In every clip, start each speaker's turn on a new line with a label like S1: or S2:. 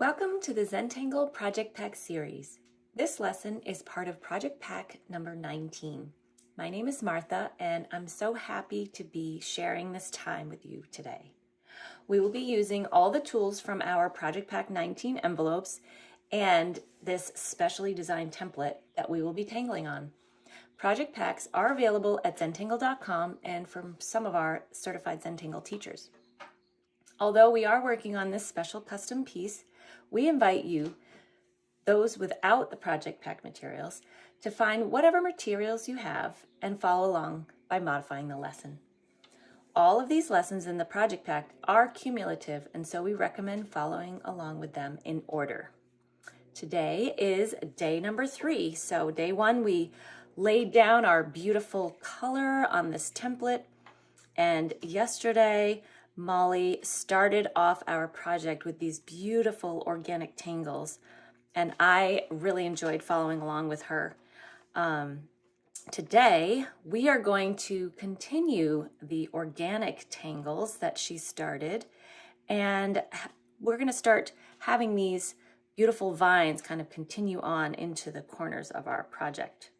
S1: Welcome to the Zentangle Project Pack series. This lesson is part of Project Pack number 19. My name is Martha, and I'm so happy to be sharing this time with you today. We will be using all the tools from our Project Pack 19 envelopes and this specially designed template that we will be tangling on. Project Packs are available at Zentangle.com and from some of our certified Zentangle teachers. Although we are working on this special custom piece, we invite you, those without the Project Pack materials, to find whatever materials you have and follow along by modifying the lesson. All of these lessons in the Project Pack are cumulative, and so we recommend following along with them in order. Today is day number 3. So day 1, we laid down our beautiful color on this template, and yesterday Molly started off our project with these beautiful organic tangles, and I really enjoyed following along with her. Today, we are going to continue the organic tangles that she started, and we're going to start having these beautiful vines kind of continue on into the corners of our project.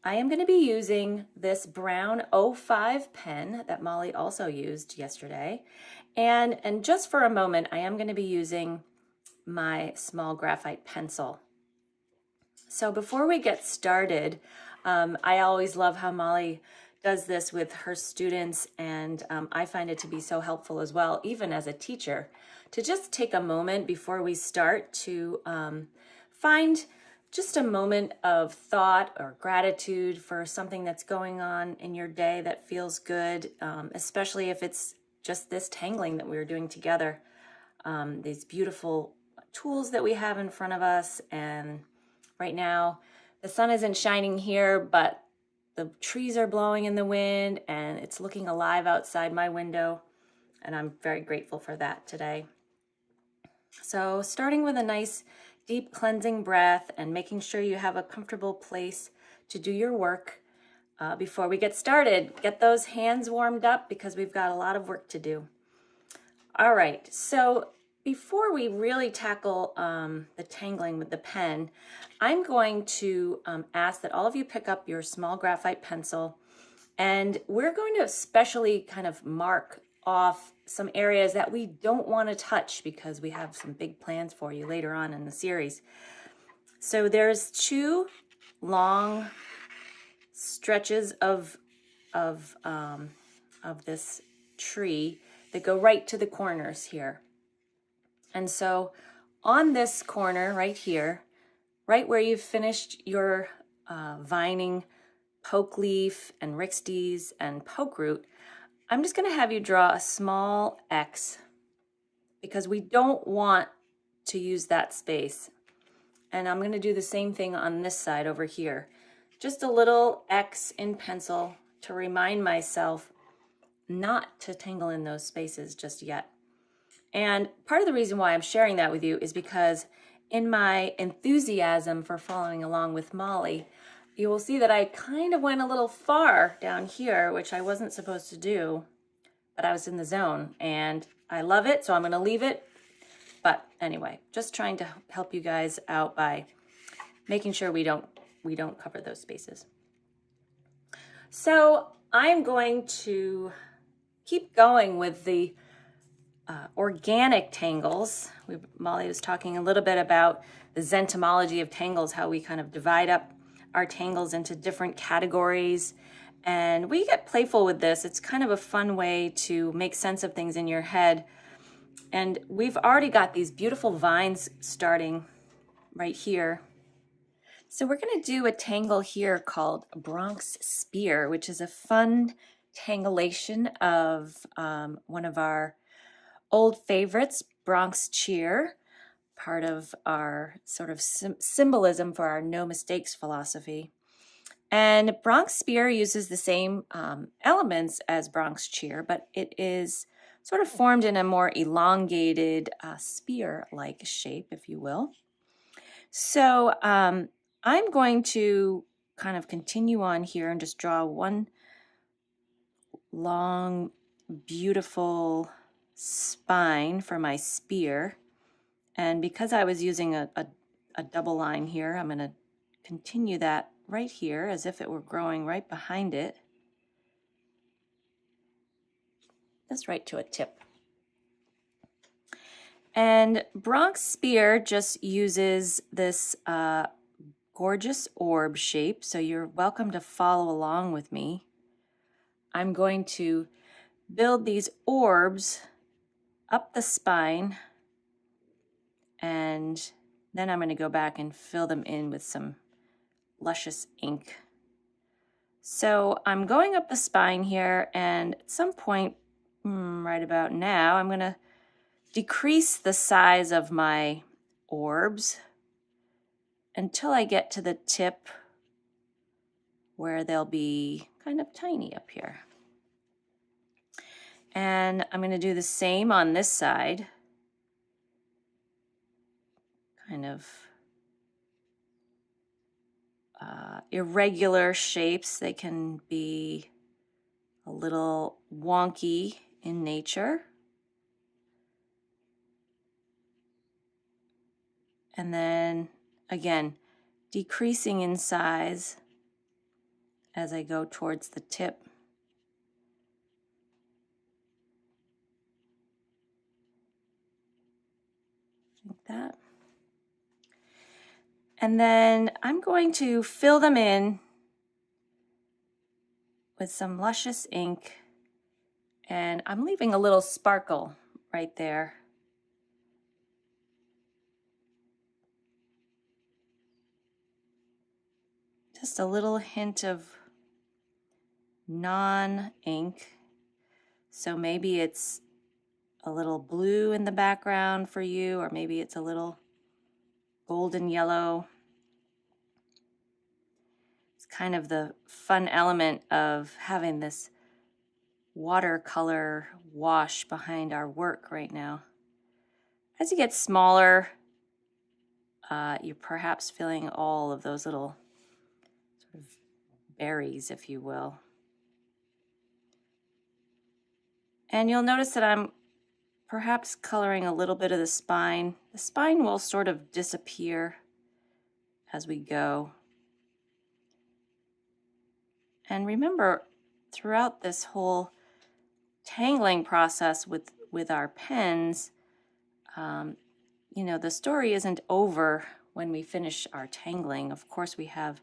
S1: I am going to be using this brown 05 pen that Molly also used yesterday. And just for a moment, I am going to be using my small graphite pencil. So before we get started, I always love how Molly does this with her students, and I find it to be so helpful as well, even as a teacher, to just take a moment before we start to find just a moment of thought or gratitude for something that's going on in your day that feels good, especially if it's just this tangling that we were doing together. These beautiful tools that we have in front of us, and right now the sun isn't shining here, but the trees are blowing in the wind and it's looking alive outside my window, and I'm very grateful for that today. So starting with a nice deep cleansing breath and making sure you have a comfortable place to do your work. Before we get started, get those hands warmed up because we've got a lot of work to do. All right, so before we really tackle the tangling with the pen, I'm going to ask that all of you pick up your small graphite pencil, and we're going to especially kind of mark off some areas that we don't want to touch because we have some big plans for you later on in the series. So there's 2 long stretches of this tree that go right to the corners here. And so on this corner right here, right where you've finished your vining poke leaf and rixties and poke root, I'm just going to have you draw a small X because we don't want to use that space. And I'm going to do the same thing on this side over here. Just a little X in pencil to remind myself not to tangle in those spaces just yet. And part of the reason why I'm sharing that with you is because in my enthusiasm for following along with Molly, you will see that I kind of went a little far down here, which I wasn't supposed to do, but I was in the zone and I love it, so I'm going to leave it. But anyway, just trying to help you guys out by making sure we don't cover those spaces. So I'm going to keep going with the organic tangles. Molly was talking a little bit about the zentomology of tangles, how we kind of divide up our tangles into different categories, and we get playful with this. It's kind of a fun way to make sense of things in your head. And we've already got these beautiful vines starting right here. So we're going to do a tangle here called Bronx Spear, which is a fun tangulation of one of our old favorites, Bronx Cheer, part of our sort of symbolism for our no mistakes philosophy. And Bronx Spear uses the same elements as Bronx Cheer, but it is sort of formed in a more elongated spear-like shape, if you will. So I'm going to kind of continue on here and just draw one long, beautiful spine for my spear. And because I was using a double line here, I'm going to continue that right here as if it were growing right behind it. Just right to a tip. And Bronx Spear just uses this gorgeous orb shape, so you're welcome to follow along with me. I'm going to build these orbs up the spine, and then I'm going to go back and fill them in with some luscious ink. So I'm going up the spine here, and at some point, right about now, I'm going to decrease the size of my orbs until I get to the tip where they'll be kind of tiny up here. And I'm going to do the same on this side. Kind of irregular shapes. They can be a little wonky in nature. And then again, decreasing in size as I go towards the tip. Like that. And then I'm going to fill them in with some luscious ink, and I'm leaving a little sparkle right there. Just a little hint of non-ink. So maybe it's a little blue in the background for you, or maybe it's a little golden yellow. It's kind of the fun element of having this watercolor wash behind our work right now. As you get smaller, you're perhaps feeling all of those little sort of berries, if you will. And you'll notice that I'm perhaps coloring a little bit of the spine. The spine will sort of disappear as we go. And remember, throughout this whole tangling process with our pens, you know, the story isn't over when we finish our tangling. Of course, we have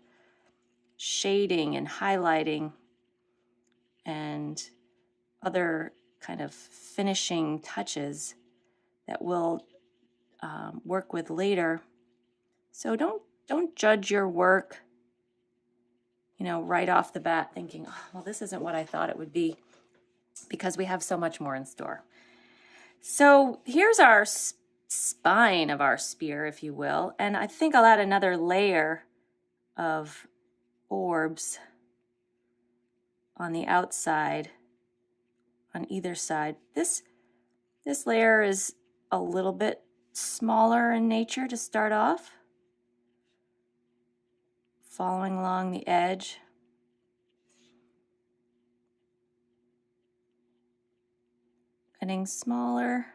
S1: shading and highlighting and other kind of finishing touches that we'll work with later. So don't judge your work, you know, right off the bat thinking, oh, well, this isn't what I thought it would be, because we have so much more in store. So here's our spine of our spear, if you will, and I think I'll add another layer of orbs on the outside, on either side. This layer is a little bit smaller in nature to start off, following along the edge. Getting smaller,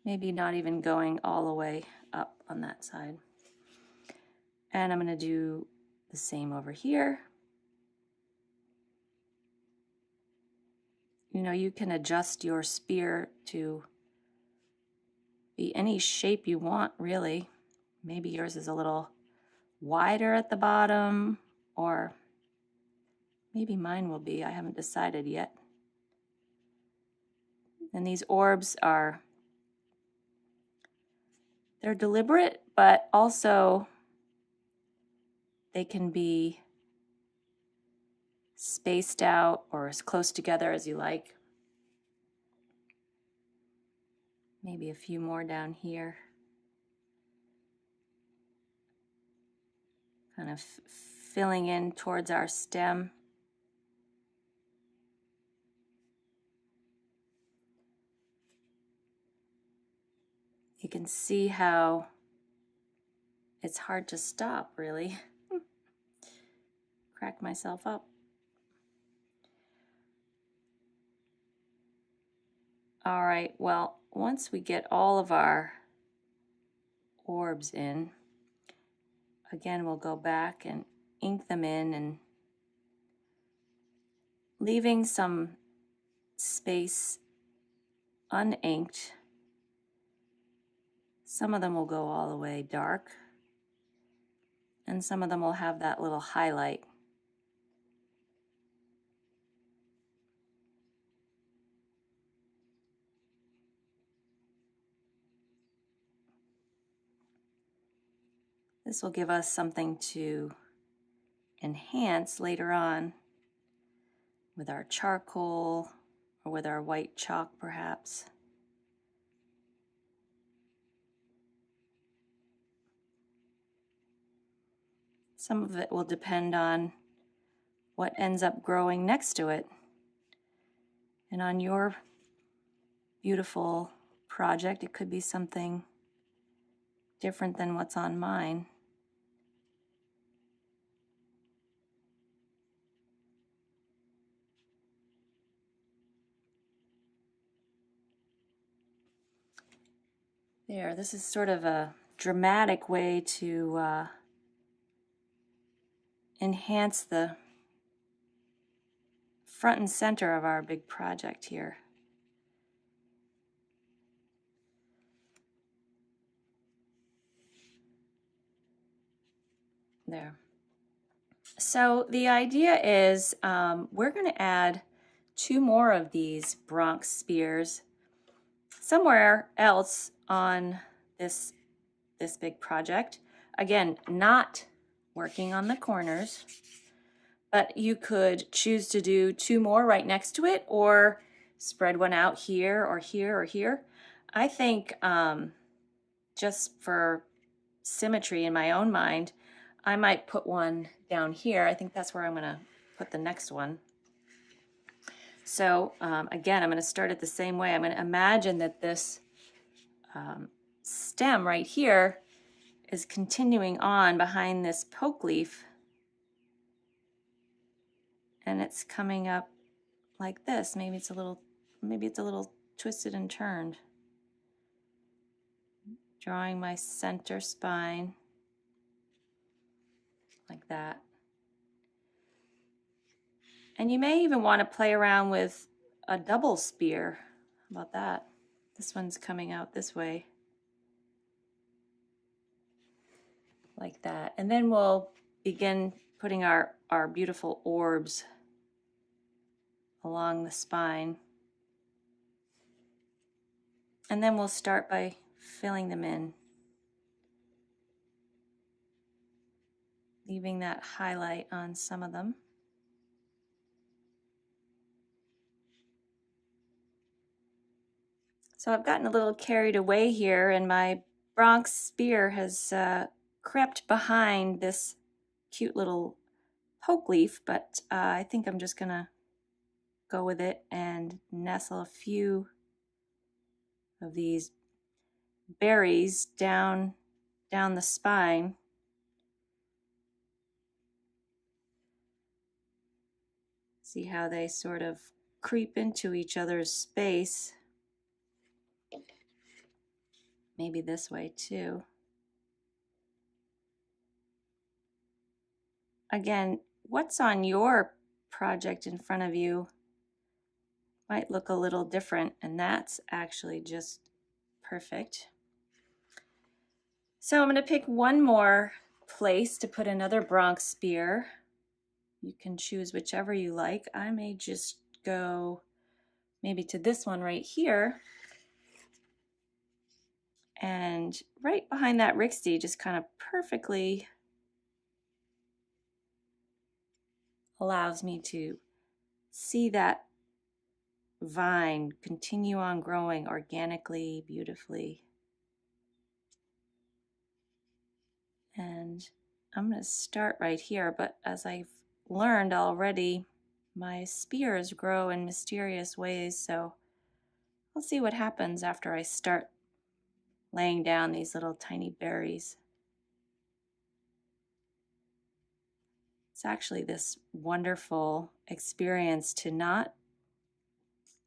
S1: maybe not even going all the way up on that side. And I'm going to do the same over here. You know, you can adjust your spear to be any shape you want, really. Maybe yours is a little wider at the bottom, or maybe mine will be. I haven't decided yet. And these orbs they're deliberate, but also they can be spaced out or as close together as you like. Maybe a few more down here. Kind of filling in towards our stem. You can see how it's hard to stop, really. Crack myself up. All right, well, once we get all of our orbs in, again, we'll go back and ink them in, and leaving some space uninked. Some of them will go all the way dark, and some of them will have that little highlight. This will give us something to enhance later on with our charcoal or with our white chalk, perhaps. Some of it will depend on what ends up growing next to it. And on your beautiful project, it could be something different than what's on mine. There, this is sort of a dramatic way to enhance the front and center of our big project here. There. So the idea is we're going to add 2 more of these Bronx spears somewhere else on this big project. Again, not working on the corners, but you could choose to do 2 more right next to it, or spread one out here or here or here. I think just for symmetry in my own mind, I might put one down here. I think that's where I'm going to put the next one. So again, I'm going to start it the same way. I'm going to imagine that this stem right here is continuing on behind this poke leaf, and it's coming up like this. Maybe it's a little twisted and turned. Drawing my center spine like that. And you may even want to play around with a double spear. How about that? This one's coming out this way. Like that. And then we'll begin putting our beautiful orbs along the spine. And then we'll start by filling them in, leaving that highlight on some of them. So I've gotten a little carried away here, and my Bronx spear has crept behind this cute little poke leaf, but I think I'm just gonna go with it and nestle a few of these berries down the spine. See how they sort of creep into each other's space. Maybe this way too. Again, what's on your project in front of you might look a little different, and that's actually just perfect. So I'm going to pick one more place to put another Bronx spear. You can choose whichever you like. I may just go maybe to this one right here. And right behind that Rixty, just kind of perfectly allows me to see that vine continue on growing organically, beautifully. And I'm going to start right here, but as I've learned already, my spears grow in mysterious ways, so I'll see what happens after I start laying down these little tiny berries. It's actually this wonderful experience to not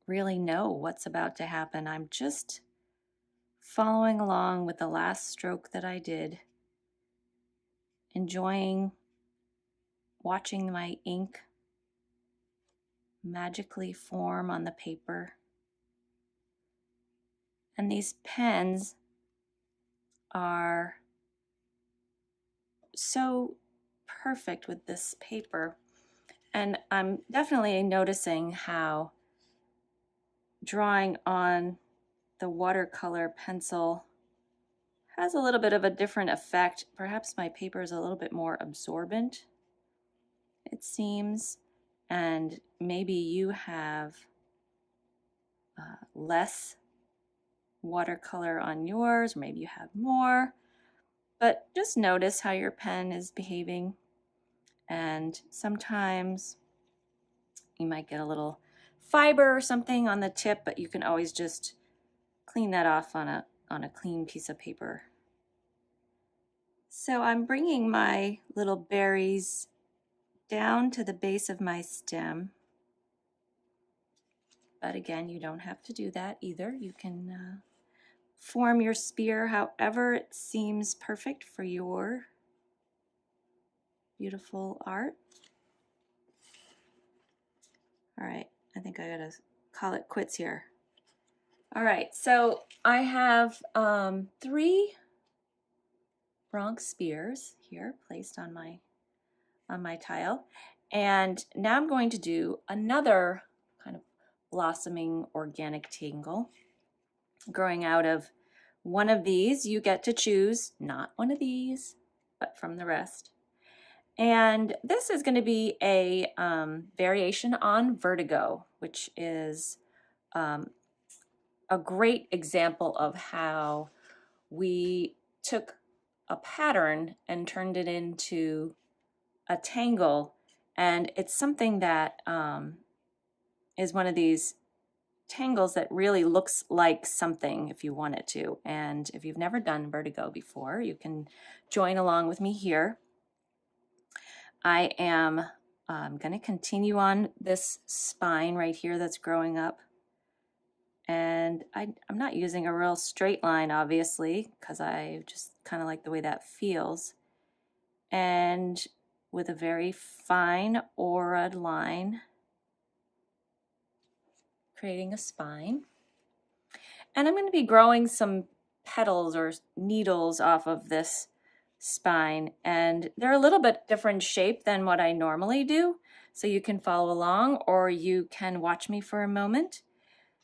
S1: really know what's about to happen. I'm just following along with the last stroke that I did, enjoying watching my ink magically form on the paper. And these pens are so perfect with this paper. And I'm definitely noticing how drawing on the watercolor pencil has a little bit of a different effect. Perhaps my paper is a little bit more absorbent, it seems, and maybe you have less watercolor on yours, or maybe you have more, but just notice how your pen is behaving. And sometimes you might get a little fiber or something on the tip, but you can always just clean that off on a clean piece of paper. So I'm bringing my little berries down to the base of my stem. But again, you don't have to do that either. You can form your spear however it seems perfect for your beautiful art. All right, I think I gotta call it quits here. All right, so I have 3 Bronx spears here placed on my tile, and now I'm going to do another kind of blossoming organic tangle growing out of one of these. You get to choose not one of these, but from the rest. And this is going to be a variation on vertigo, which is a great example of how we took a pattern and turned it into a tangle. And it's something that is one of these tangles that really looks like something if you want it to. And if you've never done vertigo before, you can join along with me here. I am going to continue on this spine right here that's growing up. And I'm not using a real straight line, obviously, because I just kind of like the way that feels. And with a very fine aura line, creating a spine. And I'm going to be growing some petals or needles off of this spine, and they're a little bit different shape than what I normally do, so you can follow along or you can watch me for a moment.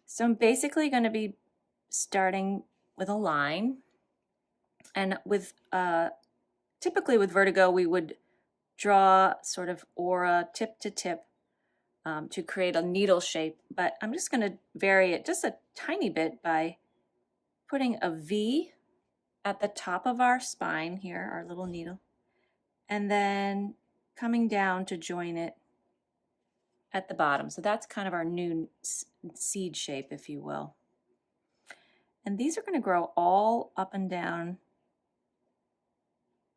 S1: So I'm basically going to be starting with a line, and with typically with vertigo we would draw sort of aura tip to tip to create a needle shape, but I'm just going to vary it just a tiny bit by putting a V at the top of our spine here, our little needle, and then coming down to join it at the bottom. So that's kind of our new seed shape, if you will. And these are going to grow all up and down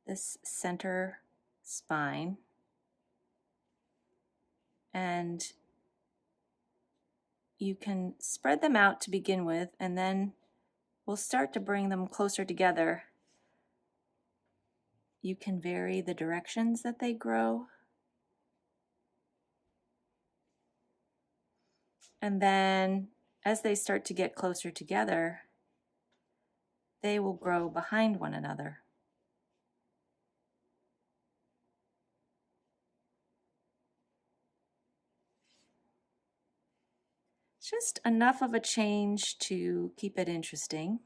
S1: this center spine. And you can spread them out to begin with, and then we'll start to bring them closer together. You can vary the directions that they grow. And then as they start to get closer together, they will grow behind one another. Just enough of a change to keep it interesting.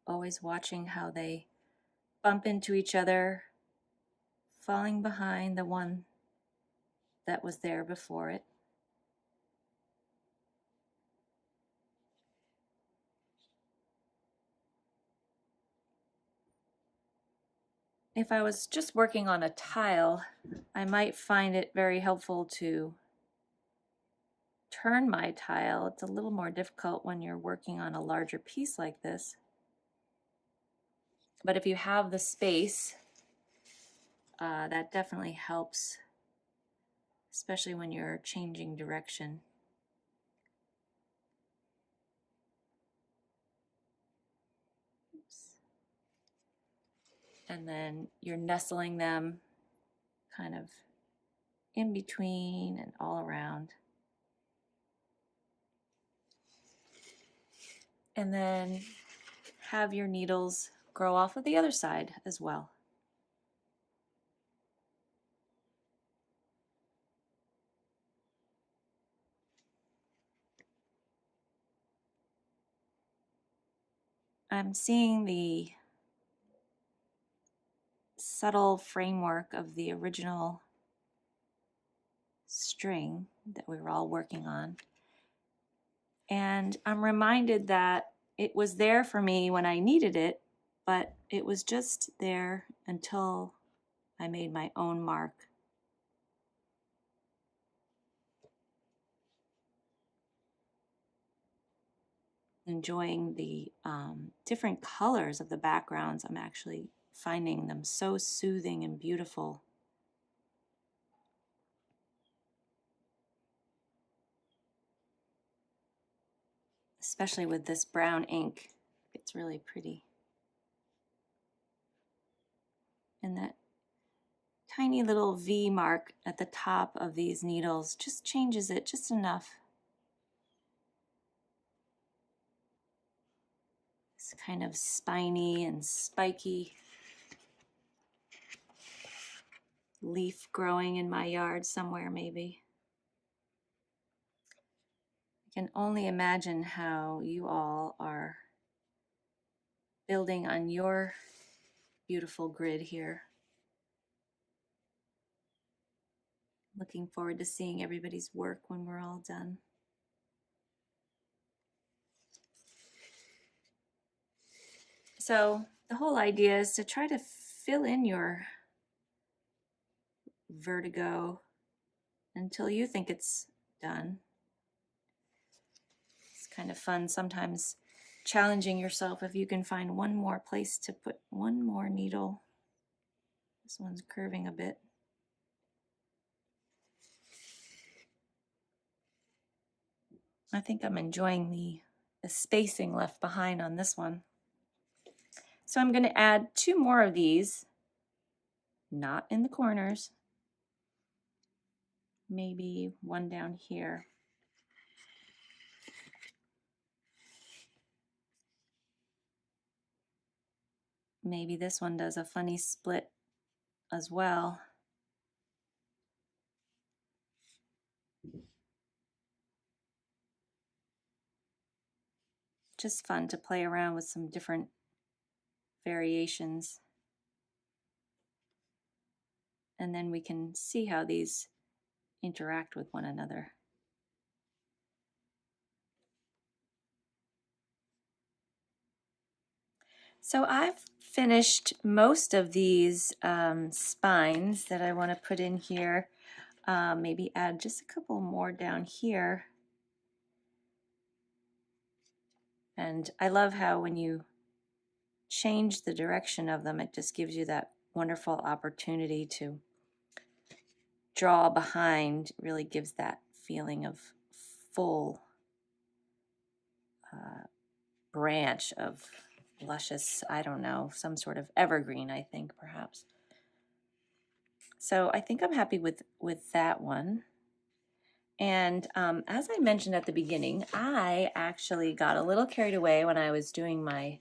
S1: Always watching how they bump into each other, falling behind the one that was there before it. If I was just working on a tile, I might find it very helpful to turn my tile. It's a little more difficult when you're working on a larger piece like this. But if you have the space, that definitely helps, especially when you're changing direction. And then you're nestling them kind of in between and all around. And then have your needles grow off of the other side as well. I'm seeing the subtle framework of the original string that we were all working on. And I'm reminded that it was there for me when I needed it, but it was just there until I made my own mark. Enjoying the different colors of the backgrounds. I'm actually finding them so soothing and beautiful. Especially with this brown ink, it's really pretty. And that tiny little V mark at the top of these needles just changes it just enough. It's kind of spiny and spiky leaf growing in my yard somewhere, maybe. I can only imagine how you all are building on your beautiful grid here. Looking forward to seeing everybody's work when we're all done. So the whole idea is to try to fill in your vertigo until you think it's done. It's kind of fun sometimes challenging yourself if you can find one more place to put one more needle. This one's curving a bit. I think I'm enjoying the spacing left behind on this one. So I'm going to add 2 more of these, not in the corners, maybe one down here. Maybe this one does a funny split as well. Just fun to play around with some different variations. And then we can see how these interact with one another. So I've finished most of these spines that I want to put in here. Maybe add just a couple more down here. And I love how when you change the direction of them, it just gives you that wonderful opportunity to draw behind. It really gives that feeling of full branch of luscious, I don't know, some sort of evergreen, I think, perhaps. So I think I'm happy with that one. And as I mentioned at the beginning, I actually got a little carried away when I was doing my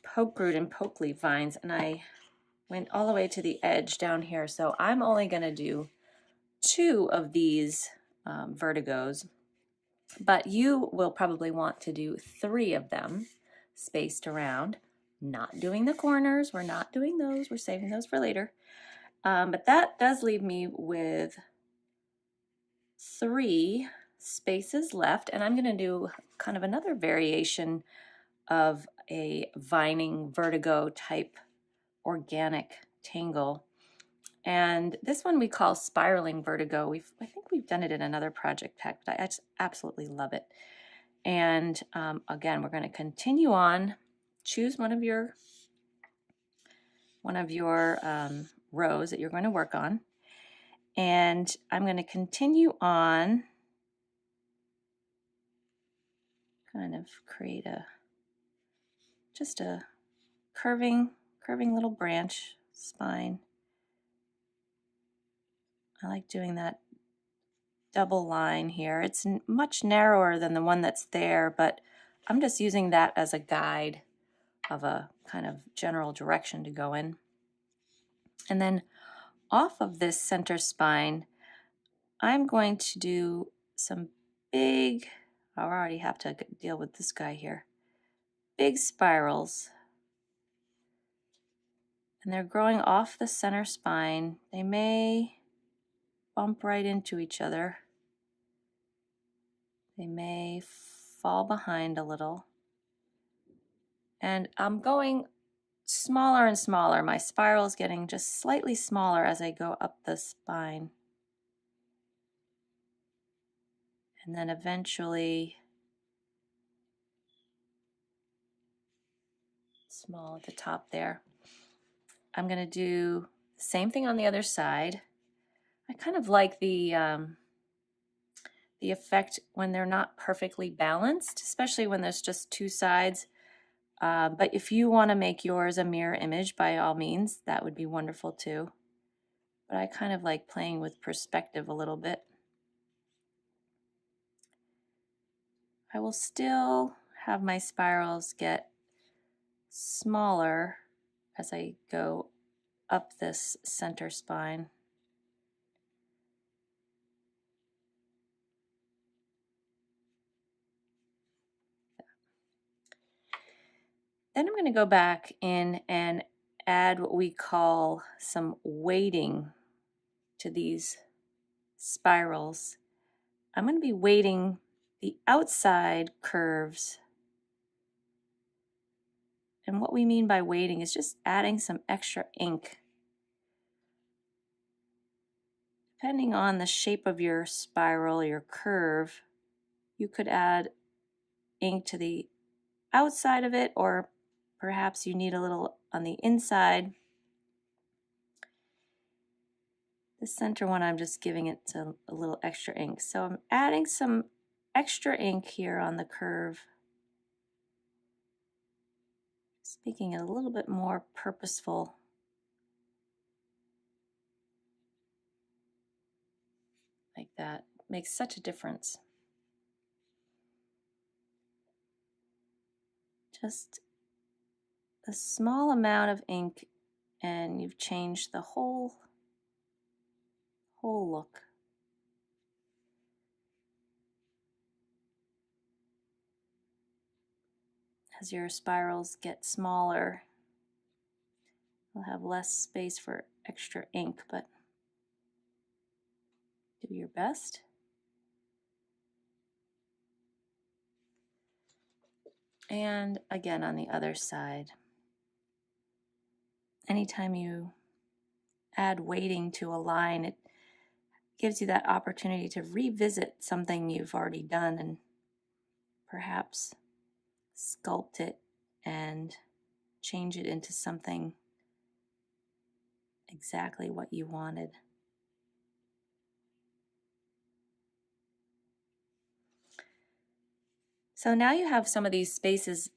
S1: poke root and poke leaf vines, and I went all the way to the edge down here. So I'm only going to do 2 of these vertigos, but you will probably want to do 3 of them spaced around. Not doing the corners, we're not doing those, we're saving those for later. But that does leave me with 3 spaces left, and I'm going to do kind of another variation of a vining vertigo type organic tangle. And this one we call spiraling vertigo. I think we've done it in another project pack, but I just absolutely love it. And again, we're going to continue on. Choose one of your rows that you're going to work on. And I'm going to continue on, kind of create just a curving curving little branch spine. I like doing that double line here. It's much narrower than the one that's there, but I'm just using that as a guide of a kind of general direction to go in. And then off of this center spine, I'm going to do some big, I already have to deal with this guy here, big spirals. And they're growing off the center spine. They may bump right into each other. They may fall behind a little. And I'm going smaller and smaller. My spiral is getting just slightly smaller as I go up the spine. And then eventually small at the top there. I'm going to do the same thing on the other side. I kind of like the effect when they're not perfectly balanced, especially when there's just two sides. But if you want to make yours a mirror image, by all means, that would be wonderful too. But I kind of like playing with perspective a little bit. I will still have my spirals get smaller as I go up this center spine. Then I'm going to go back in and add what we call some weighting to these spirals. I'm going to be weighting the outside curves. And what we mean by weighting is just adding some extra ink. Depending on the shape of your spiral, your curve, you could add ink to the outside of it, or perhaps you need a little on the inside. The center one, I'm just giving it a little extra ink. So I'm adding some extra ink here on the curve. Just making it a little bit more purposeful. Like that. Makes such a difference. Just a small amount of ink and you've changed the whole look. As your spirals get smaller, you'll have less space for extra ink, but do your best. And again on the other side. Anytime you add weighting to a line, it gives you that opportunity to revisit something you've already done and perhaps sculpt it and change it into something exactly what you wanted. So now you have some of these spaces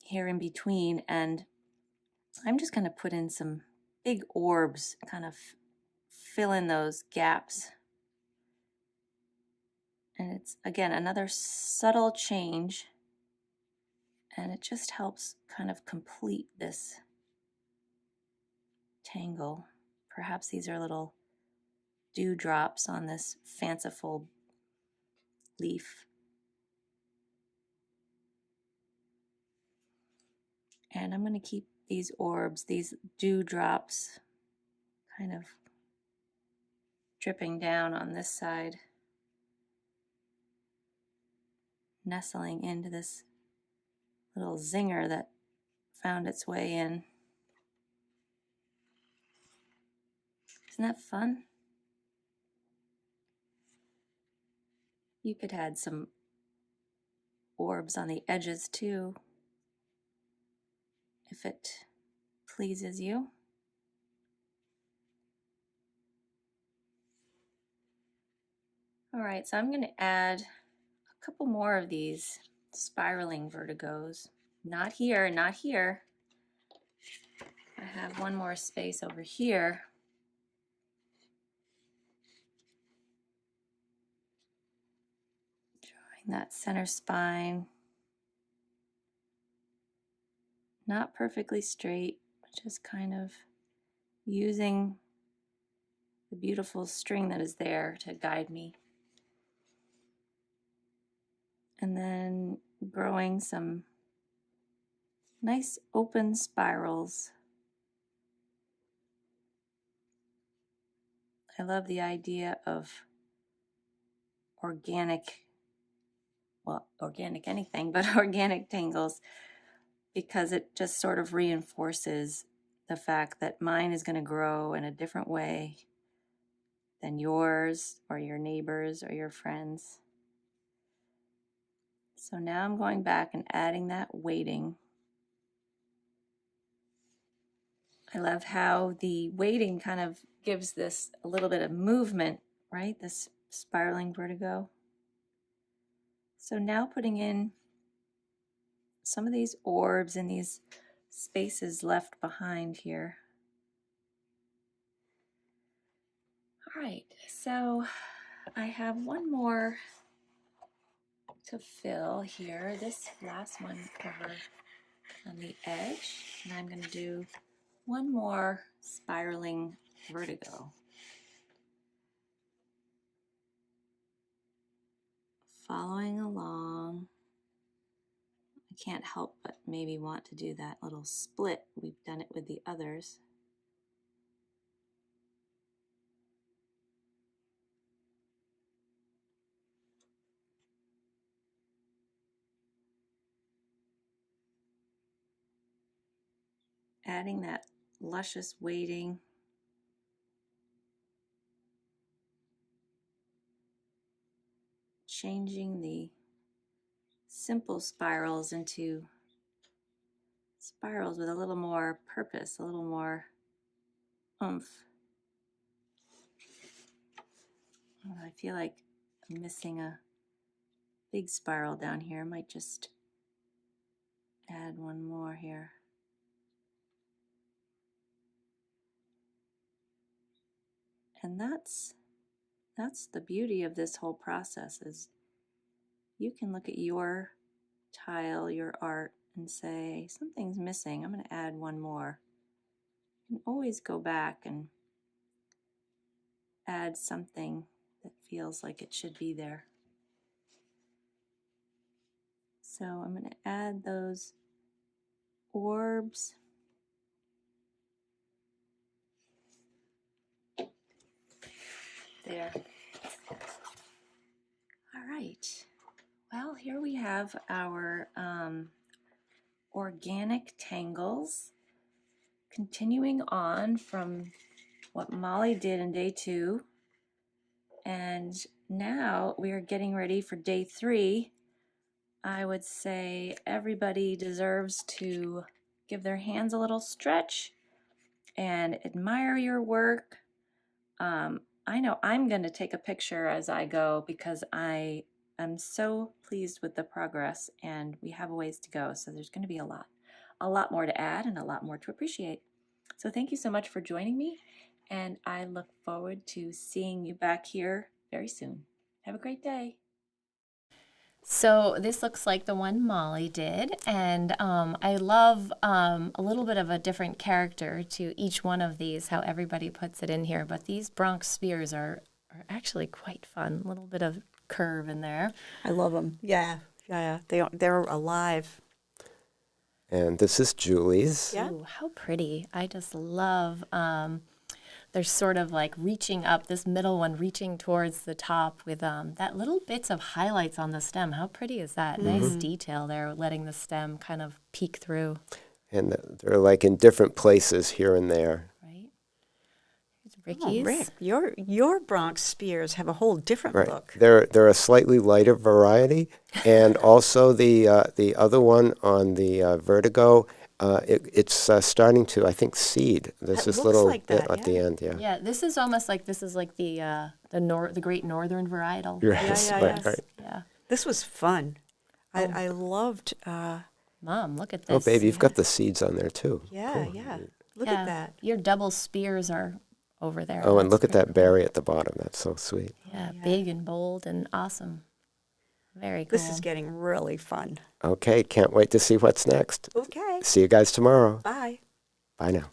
S1: here in between, and I'm just going to put in some big orbs, kind of fill in those gaps. And it's, again, another subtle change, and it just helps kind of complete this tangle. Perhaps these are little dewdrops on this fanciful leaf. And I'm going to keep these orbs, these dewdrops, kind of dripping down on this side, nestling into this little zinger that found its way in. Isn't that fun? You could add some orbs on the edges too, if it pleases you. All right, so I'm going to add a couple more of these spiraling vertigos. Not here, not here. I have one more space over here. Drawing that center spine. Not perfectly straight, but just kind of using the beautiful string that is there to guide me. And then growing some nice open spirals. I love the idea of organic anything, but organic tangles, because it just sort of reinforces the fact that mine is going to grow in a different way than yours or your neighbors or your friends. So now I'm going back and adding that weighting. I love how the weighting kind of gives this a little bit of movement, right? This spiraling vertigo. So now putting in some of these orbs in these spaces left behind here. All right, so I have one more to fill here. This last one over on the edge, and I'm going to do one more spiraling vertigo. Following along. I can't help but maybe want to do that little split. We've done it with the others. Adding that luscious weighting. Changing the simple spirals into spirals with a little more purpose, a little more oomph. Oh, I feel like I'm missing a big spiral down here. I might just add one more here. And that's the beauty of this whole process, is you can look at your tile, your art, and say, something's missing. I'm going to add one more. You can always go back and add something that feels like it should be there. So I'm going to add those orbs. There. All right. Well, here we have our organic tangles, continuing on from what Molly did in day 2. And now we are getting ready for day 3. I would say everybody deserves to give their hands a little stretch and admire your work. I know I'm going to take a picture as I go, because I am so pleased with the progress, and we have a ways to go. So there's going to be a lot more to add and a lot more to appreciate. So thank you so much for joining me, and I look forward to seeing you back here very soon. Have a great day. So this looks like the one Molly did, and I love a little bit of a different character to each one of these, how everybody puts it in here. But these Bronx spears are actually quite fun. A little bit of curve in there.
S2: I love them. Yeah. They're alive.
S3: And this is Julie's.
S2: Yeah.
S1: Ooh, how pretty. I just love, there's sort of like reaching up, this middle one reaching towards the top with that little bits of highlights on the stem. How pretty is that? Mm-hmm. Nice detail there, letting the stem kind of peek through.
S3: And they're like in different places here and there.
S1: Right. Here's Ricky's.
S2: Oh, Rick, your Bronx spears have a whole different look.
S3: They're a slightly lighter variety, and also the other one on the vertigo. It's starting to, I think, seed. There's this little
S2: like
S3: bit
S2: that,
S3: at the end, yeah.
S1: Yeah, this is almost like the Great Northern varietal.
S3: Yes, right.
S1: Yeah.
S2: This was fun. I loved.
S1: Mom, look at this.
S3: Oh, baby, you've got the seeds on there too.
S2: Yeah,
S3: Cool.
S2: yeah. Look at that.
S1: Your double spears are over there.
S3: Oh, and
S1: That's
S3: look at
S1: pretty
S3: that berry at the bottom. That's so sweet.
S1: cool. Yeah, big and bold and awesome. Very cool.
S2: This is getting really fun.
S3: Okay, can't wait to see what's next.
S2: Okay.
S3: See you guys tomorrow.
S2: Bye.
S3: Bye now.